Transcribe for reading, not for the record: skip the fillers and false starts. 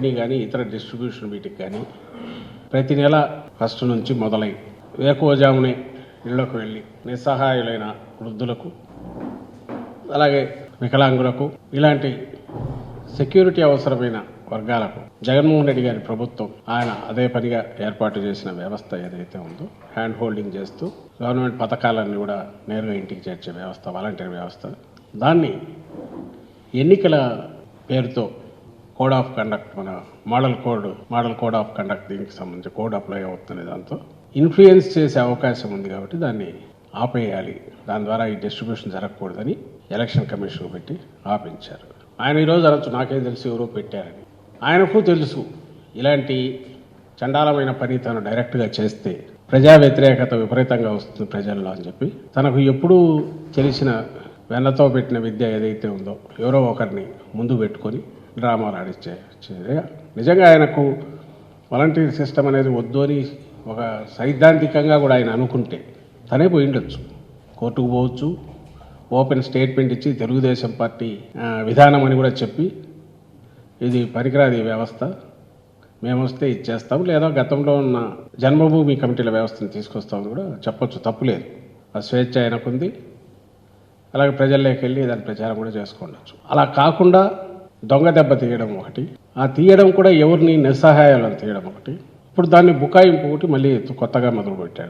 పంపిణీ కానీ ఇతర డిస్ట్రిబ్యూషన్ వీటికి కానీ ప్రతి నెల ఫస్ట్ నుంచి మొదలై వేకువజామునే ఇళ్లకు వెళ్ళి నిస్సహాయులైన వృద్ధులకు అలాగే వికలాంగులకు ఇలాంటి సెక్యూరిటీ అవసరమైన వర్గాలకు జగన్మోహన్ రెడ్డి గారి ప్రభుత్వం ఆయన అదే పనిగా ఏర్పాటు చేసిన వ్యవస్థ ఏదైతే ఉందో హ్యాండ్ హోల్డింగ్ చేస్తూ గవర్నమెంట్ పథకాలన్నీ కూడా నేరుగా ఇంటికి చేర్చే వ్యవస్థ, వాలంటీర్ వ్యవస్థ, దాన్ని ఎన్నికల పేరుతో కోడ్ ఆఫ్ కండక్ట్, మన మోడల్ కోడ్ ఆఫ్ కండక్ట్, దీనికి సంబంధించి కోడ్ అప్లై అవుతుంది, దాంతో ఇన్ఫ్లుయెన్స్ చేసే అవకాశం ఉంది కాబట్టి దాన్ని ఆపేయాలి, దాని ద్వారా ఈ డిస్ట్రిబ్యూషన్ జరగకూడదని ఎలక్షన్ కమిషన్ పెట్టి ఆపించారు. ఆయన ఈరోజు అనొచ్చు నాకేం తెలుసు ఎవరో పెట్టారని. ఆయనకు తెలుసు ఇలాంటి చండాలమైన పని తను డైరెక్ట్గా చేస్తే ప్రజా వ్యతిరేకత విపరీతంగా వస్తుంది ప్రజల్లో అని చెప్పి తనకు ఎప్పుడూ తెలిసిన వెన్నతో పెట్టిన విద్య ఏదైతే ఉందో ఎవరో ఒకరిని ముందు పెట్టుకొని డ్రామాలు ఆడిచ్చే. నిజంగా ఆయనకు వాలంటీర్ సిస్టమ్ అనేది వద్దు అని ఒక సైద్ధాంతికంగా కూడా ఆయన అనుకుంటే తనే పోయి ఉండొచ్చు, కోర్టుకు పోవచ్చు, ఓపెన్ స్టేట్మెంట్ ఇచ్చి తెలుగుదేశం పార్టీ విధానం అని కూడా చెప్పి ఇది పనికిరాది వ్యవస్థ, మేము వస్తే ఇచ్చేస్తాం, లేదా గతంలో ఉన్న జన్మభూమి కమిటీల వ్యవస్థను తీసుకొస్తామని కూడా చెప్పొచ్చు, తప్పులేదు. ఆ స్వేచ్ఛ ఆయనకుంది. అలాగే ప్రజల్లోకి వెళ్ళి దాని ప్రచారం కూడా చేసుకోవచ్చు. అలా కాకుండా దొంగ దెబ్బ తీయడం ఒకటి, ఆ తీయడం కూడా ఎవరిని నిస్సహాయాలను తీయడం ఒకటి, ఇప్పుడు దాన్ని బుకాయింపు ఒకటి మళ్ళీ కొత్తగా మొదలుపెట్టాడు.